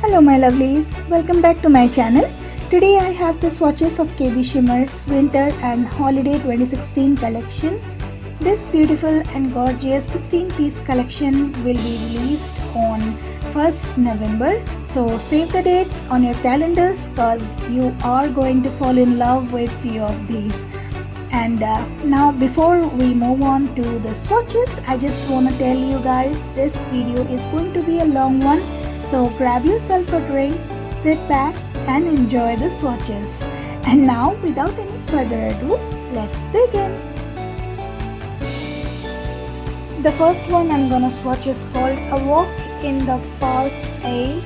Hello my lovelies, welcome back to my channel. Today I have the swatches of KB Shimmer's Winter and Holiday 2016 collection. This beautiful and gorgeous 16-piece collection will be released on 1st November. So save the dates on your calendars cause you are going to fall in love with few of these. And now before we move on to the swatches, I just want to tell you guys this video is going to be a long one. So grab yourself a drink, sit back and enjoy the swatches. And now without any further ado, let's begin. The first one I'm gonna swatch is called A Walk in the Park A.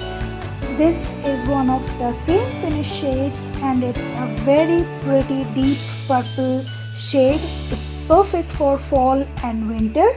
This is one of the cream finish shades and it's a very pretty deep purple shade. It's perfect for fall and winter.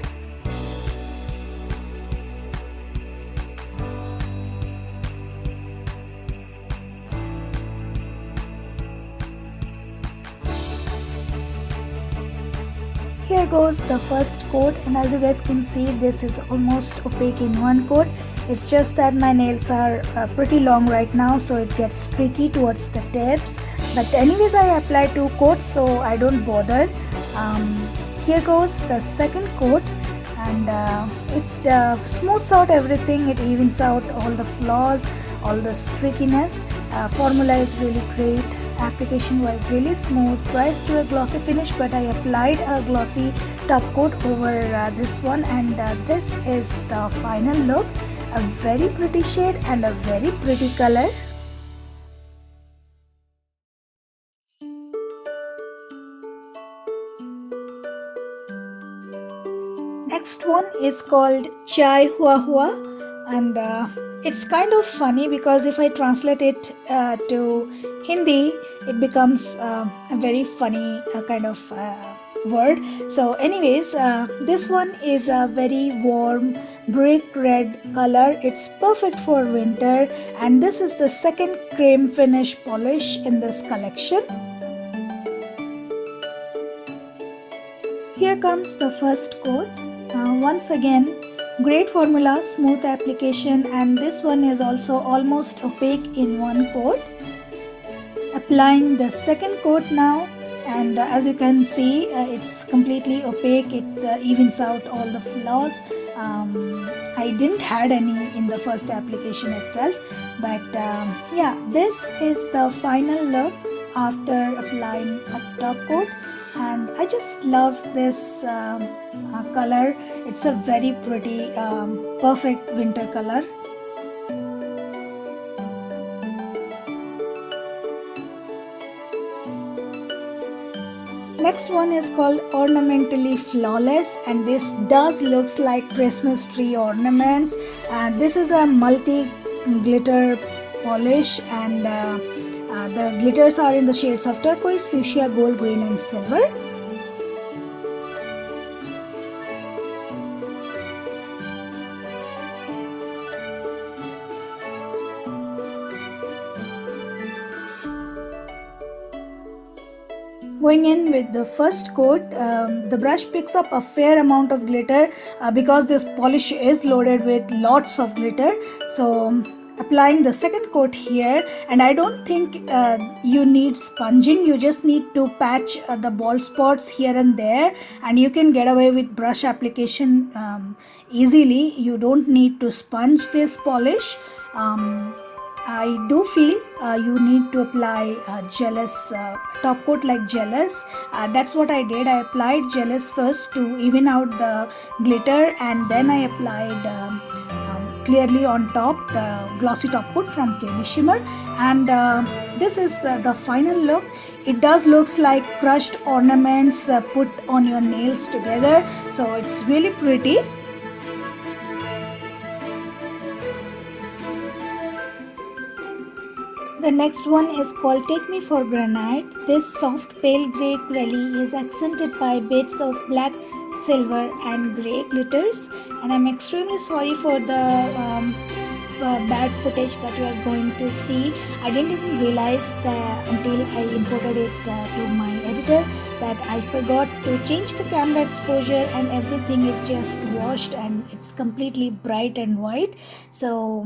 Here goes the first coat, and as you guys can see, this is almost opaque in one coat. It's just that my nails are pretty long right now, so it gets streaky towards the tips. But anyways, I applied 2 coats, so I don't bother. Here goes the second coat, and it smooths out everything. It evens out all the flaws, all the streakiness. Formula is really great. Application wise really smooth, tries to a glossy finish, but I applied a glossy top coat over this one, and this is the final look. A very pretty shade and a very pretty color. Next one is called Choihua, and it's kind of funny because if I translate it to Hindi, it becomes a very funny kind of word. So anyways, this one is a very warm brick red color. It's perfect for winter, and this is the second cream finish polish in this collection. Here comes the first coat. Once again, great formula, smooth application, and this one is also almost opaque in one coat. Applying the second coat now, and as you can see, it's completely opaque. It evens out all the flaws. I didn't had any in the first application itself, but yeah, this is the final look after applying a top coat, and I just love this color. It's a very pretty perfect winter color. Next one is called Ornamentally Flawless, and this does looks like Christmas tree ornaments, and this is a multi glitter polish, and the glitters are in the shades of turquoise, fuchsia, gold, green and silver. Going in with the first coat, the brush picks up a fair amount of glitter because this polish is loaded with lots of glitter. So applying the second coat here, and I don't think you need sponging. You just need to patch the bald spots here and there, and you can get away with brush application easily. You don't need to sponge this polish. I do feel you need to apply jealous top coat like jealous. That's what I did. I applied jealous first to even out the glitter, and then I applied clearly on top the glossy top coat from KB Shimmer, and this is the final look. It does looks like crushed ornaments put on your nails together, so it's really pretty. The next one is called Take Me for Granite. This soft pale grey crellie is accented by bits of black, silver and grey glitters, and I'm extremely sorry for the bad footage that you are going to see. I didn't even realize that until I imported it to my editor that I forgot to change the camera exposure, and everything is just washed and it's completely bright and white. So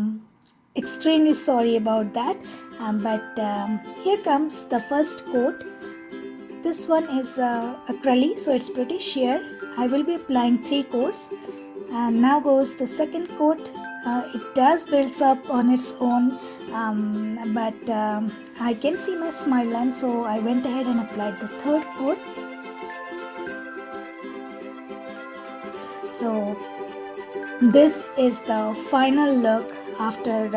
extremely sorry about that. But here comes the first coat. This one is a crelly, so it's pretty sheer. I will be applying 3 coats. And now goes the second coat. It does builds up on its own, but I can see my smile line, so I went ahead and applied the third coat. So this is the final look after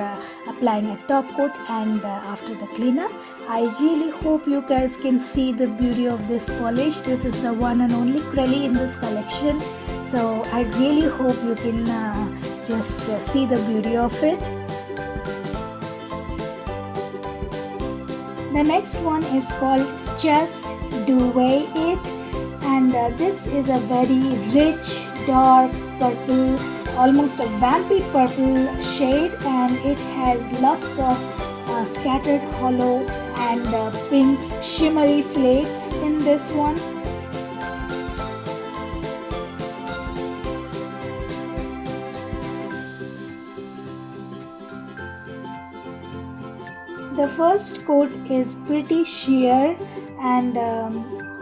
applying a top coat and after the cleanup. I really hope you guys can see the beauty of this polish. This is the one and only crelly in this collection. So I really hope you can just see the beauty of it. The next one is called Just Do Weigh It, and this is a very rich, dark purple, almost a vampy purple shade, and it has lots of scattered hollow and pink shimmery flakes in this one. The first coat is pretty sheer, and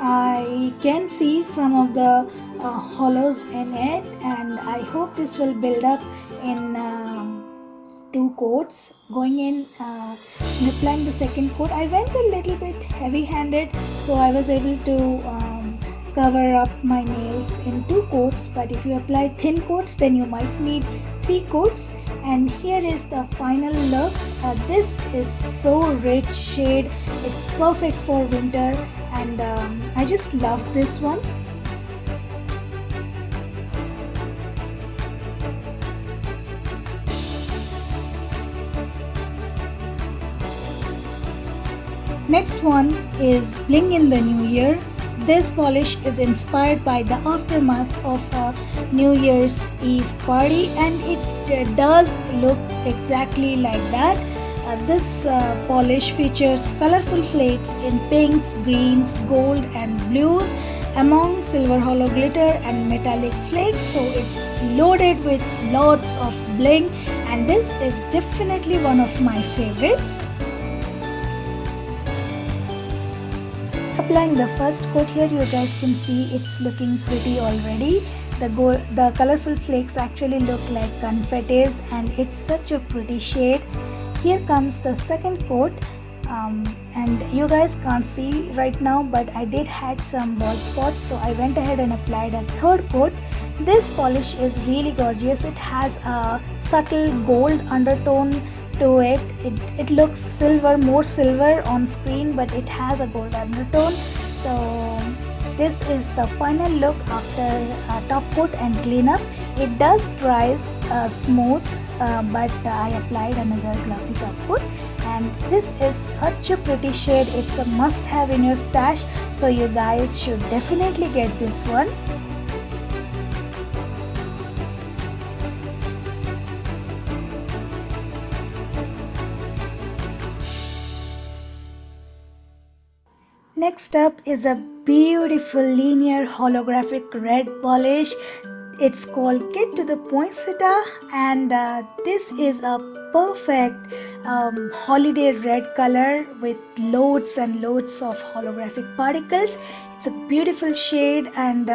I can see some of the hollows in it, and I hope this will build up in 2 coats. Going in and applying the second coat, I went a little bit heavy handed, so I was able to cover up my nails in 2 coats, but if you apply thin coats then you might need 3 coats. And here is the final look. This is so rich shade, it's perfect for winter, and I just love this one. Next one is Bling in the New Year. This polish is inspired by the aftermath of a New Year's Eve party, and it does look exactly like that. This polish features colorful flakes in pinks, greens, gold and blues among silver hollow glitter and metallic flakes, so it's loaded with lots of bling, and this is definitely one of my favorites. Applying the first coat here, you guys can see it's looking pretty already. The colorful flakes actually look like confettis, and it's such a pretty shade. Here comes the second coat, and you guys can't see right now, but I did had some bald spots, so I went ahead and applied a third coat. This polish is really gorgeous. It has a subtle gold undertone to it. It looks silver, more silver on screen, but it has a gold undertone. So this is the final look after top coat and cleanup. It does dries smooth, but I applied another glossy top coat, and this is such a pretty shade. It's a must have in your stash, so you guys should definitely get this one. Next up is a beautiful linear holographic red polish. It's called To The Poinsettia, and this is a perfect holiday red color with loads and loads of holographic particles. It's a beautiful shade, and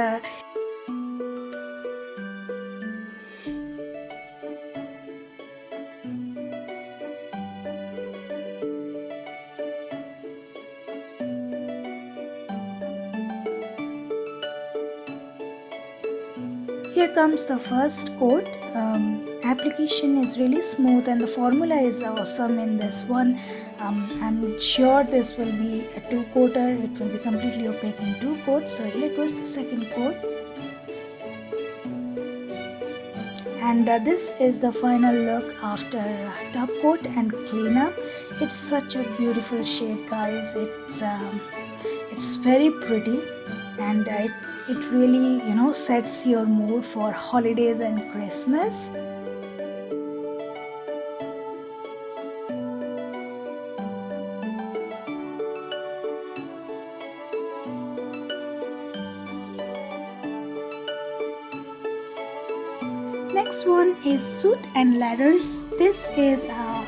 here comes the first coat. Application is really smooth and the formula is awesome in this one. I'm sure this will be a 2-coater. It will be completely opaque in 2 coats. So here goes the second coat. And this is the final look after top coat and cleanup. It's such a beautiful shade, guys. It's very pretty, and it really sets your mood for holidays and Christmas. next one is Soot and Ladders. This is a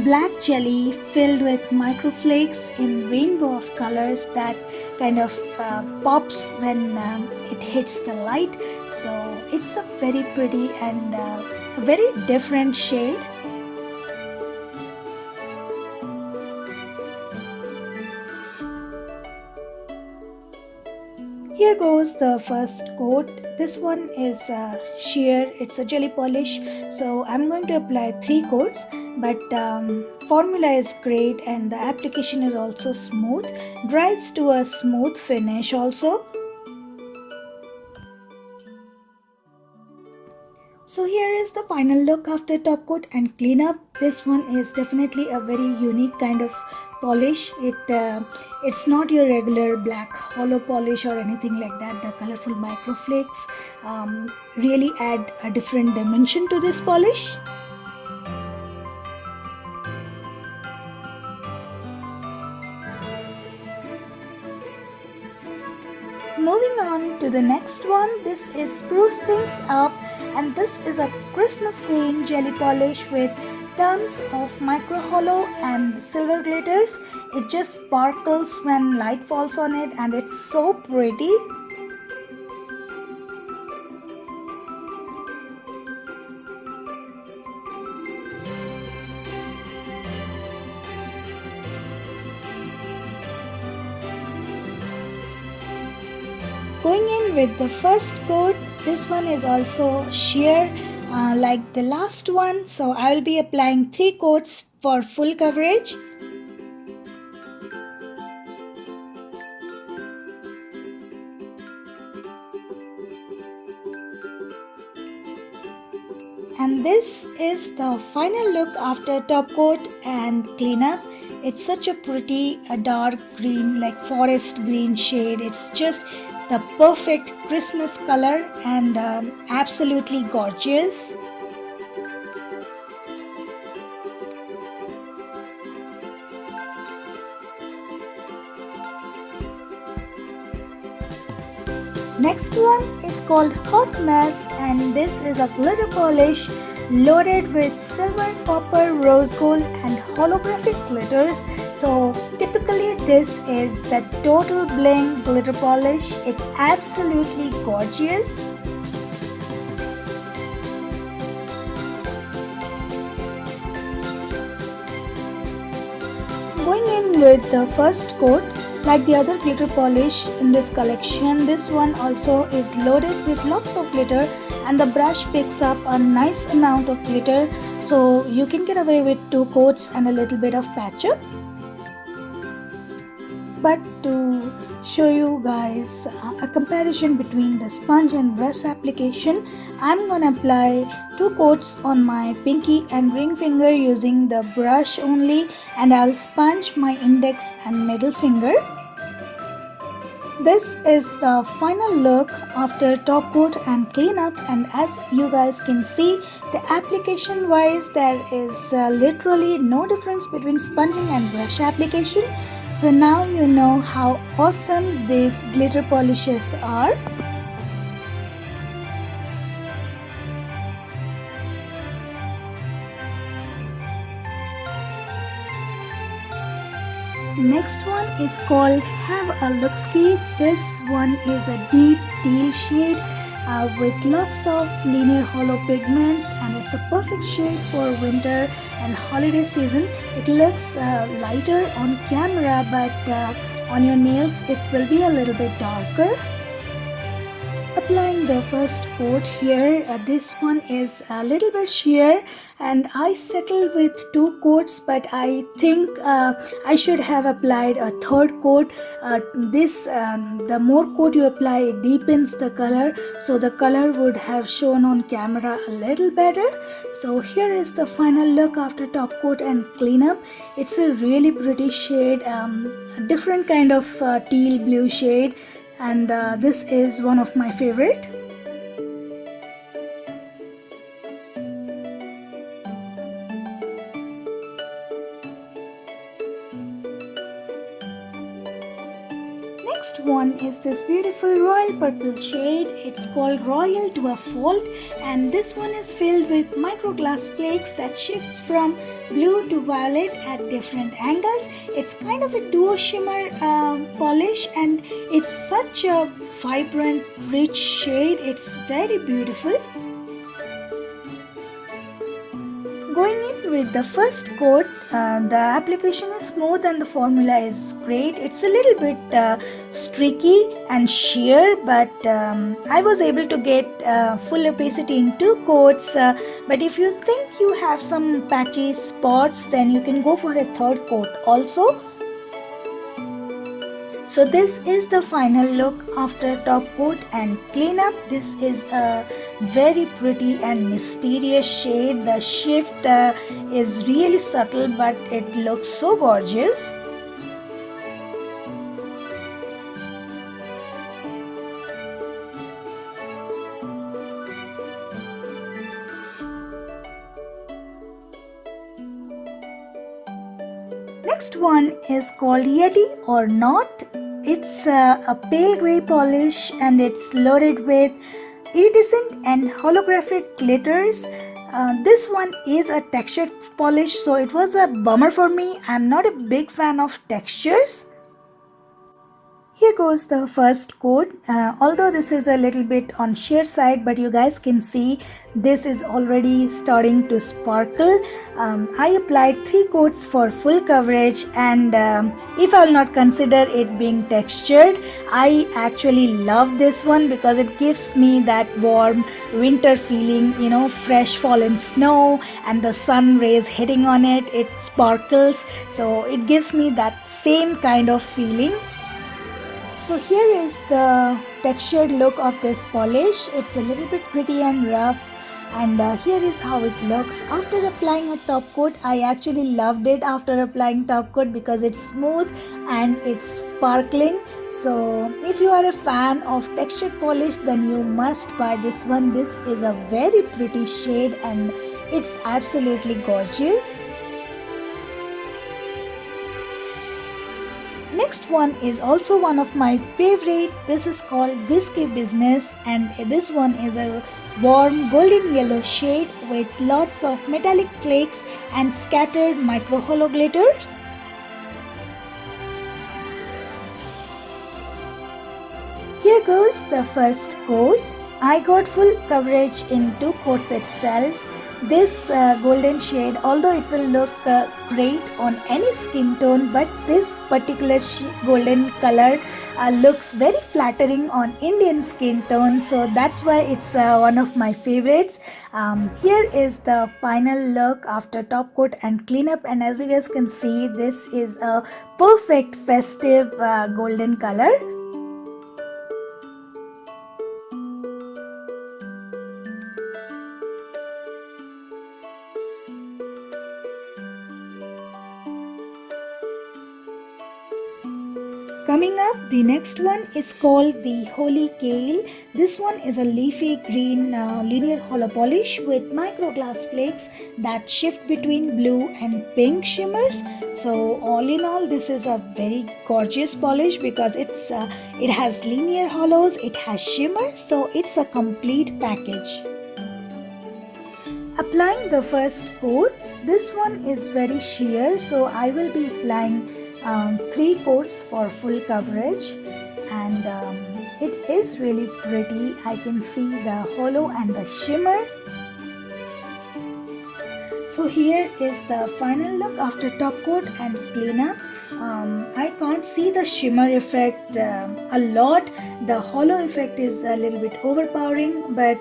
black jelly filled with microflakes in rainbow of colors that kind of pops when it hits the light. So it's a very pretty and very different shade. Here goes the first coat. This one is sheer, it's a jelly polish. So I'm going to apply 3 coats, but formula is great and the application is also smooth. Dries to a smooth finish also. So here is the final look after top coat and cleanup. This one is definitely a very unique kind of polish. It's not your regular black hollow polish or anything like that. The colorful microflakes really add a different dimension to this polish. Moving on to the next one, this is Spruce Things Up, and this is a Christmas green jelly polish with tons of micro hollow and silver glitters. It just sparkles when light falls on it and it's so pretty. Going in with the first coat, this one is also sheer like the last one, so I will be applying 3 coats for full coverage. And this is the final look after top coat and cleanup. It's such a pretty dark green, like forest green shade. It's just the perfect Christmas color and absolutely gorgeous. Next one is called Haute Mess, and this is a glitter polish loaded with silver, copper, rose gold and holographic glitters. So typically this is the total bling glitter polish. It's absolutely gorgeous. Going in with the first coat, like the other glitter polish in this collection, this one also is loaded with lots of glitter and the brush picks up a nice amount of glitter, so you can get away with 2 coats and a little bit of patch up. But to show you guys a comparison between the sponge and brush application, I'm gonna apply 2 coats on my pinky and ring finger using the brush only, and I'll sponge my index and middle finger. This is the final look after top coat and cleanup, and as you guys can see, the application wise there is literally no difference between sponging and brush application. So now you know how awesome these glitter polishes are. Next one is called Have a Look-ski. This one is a deep teal shade with lots of linear hollow pigments, and it's a perfect shade for winter and holiday season. It looks lighter on camera, but on your nails it will be a little bit darker. Applying the first coat here, this one is a little bit sheer and I settled with 2 coats, but I think I should have applied a 3rd coat. The more coat you apply, it deepens the color, so the color would have shown on camera a little better. So here is the final look after top coat and cleanup. It's a really pretty shade, a different kind of teal blue shade, and this is one of my favorite. next one is this beautiful royal purple shade. It's called Royal to a Fault, and this one is filled with micro glass flakes that shifts from blue to violet at different angles. It's kind of a duo shimmer polish, and it's such a vibrant, rich shade. It's very beautiful. Going in with the first coat, the application is smooth and the formula is great. It's a little bit streaky and sheer, but I was able to get full opacity in 2 coats. But if you think you have some patchy spots, then you can go for a 3rd coat also. So this is the final look after top coat and cleanup. This is a very pretty and mysterious shade. The shift is really subtle, but it looks so gorgeous. Next one is called Yeti Or Not. It's a pale grey polish, and it's loaded with iridescent and holographic glitters. This one is a textured polish, so it was a bummer for me. I'm not a big fan of textures. Here goes the first coat. Although this is a little bit on sheer side, but you guys can see this is already starting to sparkle. I applied 3 coats for full coverage, and if I will not consider it being textured, I actually love this one because it gives me that warm winter feeling, you know, fresh fallen snow and the sun rays hitting on it. It sparkles, so it gives me that same kind of feeling. So here is the textured look of this polish. It's a little bit pretty and rough, and here is how it looks after applying a top coat. I actually loved it after applying top coat because it's smooth and it's sparkling. So if you are a fan of textured polish, then you must buy this one. This is a very pretty shade and it's absolutely gorgeous. Next one is also one of my favorite. This is called Whiskey Business, and this one is a warm golden yellow shade with lots of metallic flakes and scattered micro holo glitters. Here goes the first coat. I got full coverage in 2 coats itself. This golden shade, although it will look great on any skin tone, but this particular golden color looks very flattering on Indian skin tone, so that's why it's one of my favorites. Here is the final look after top coat and cleanup, and as you guys can see, this is a perfect festive golden color. Coming up, the next one is called the Holy Kale. This one is a leafy green linear hollow polish with micro glass flakes that shift between blue and pink shimmers. So all in all, this is a very gorgeous polish because it has linear hollows, it has shimmers, so it's a complete package. Applying the first coat, this one is very sheer, so I will be applying 3 coats for full coverage, and it is really pretty. I can see the hollow and the shimmer. So here is the final look after top coat and cleanup. I can't see the shimmer effect a lot. The hollow effect is a little bit overpowering, but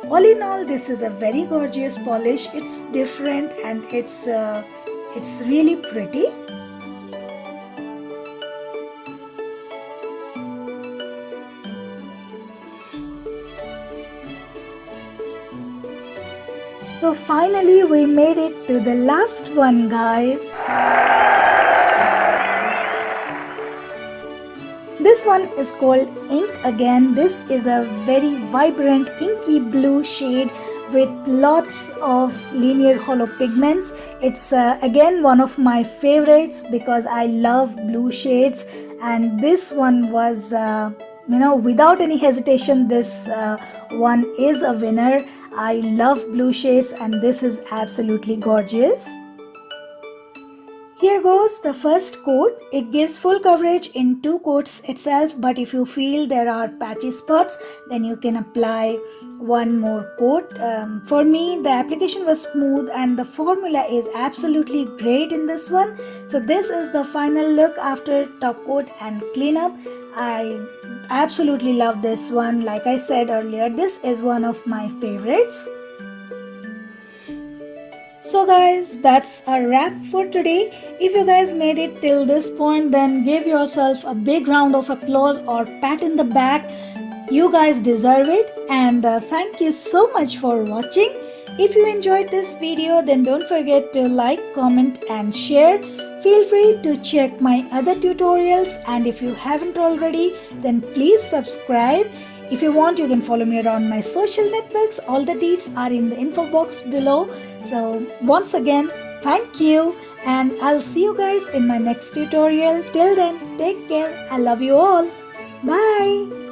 all in all, this is a very gorgeous polish. It's different and it's really pretty. So finally we made it to the last one, guys. This one is called Ink again. This is a very vibrant inky blue shade with lots of linear hollow pigments. It's again one of my favorites because I love blue shades, and this one was without any hesitation, this one is a winner. I love blue shades and this is absolutely gorgeous. Here goes the first coat. It gives full coverage in 2 coats itself, but if you feel there are patchy spots, then you can apply one more coat. For me, the application was smooth and the formula is absolutely great in this one. So this is the final look after top coat and cleanup. I absolutely love this one. Like I said earlier, this is one of my favorites. So guys, that's a wrap for today. If you guys made it till this point, then give yourself a big round of applause or pat in the back. You guys deserve it, and thank you so much for watching. If you enjoyed this video, then don't forget to like, comment and share. Feel free to check my other tutorials, and if you haven't already, then please subscribe. If you want, you can follow me around my social networks. All the deets are in the info box below. So once again, thank you, and I'll see you guys in my next tutorial. Till then, take care. I love you all. Bye.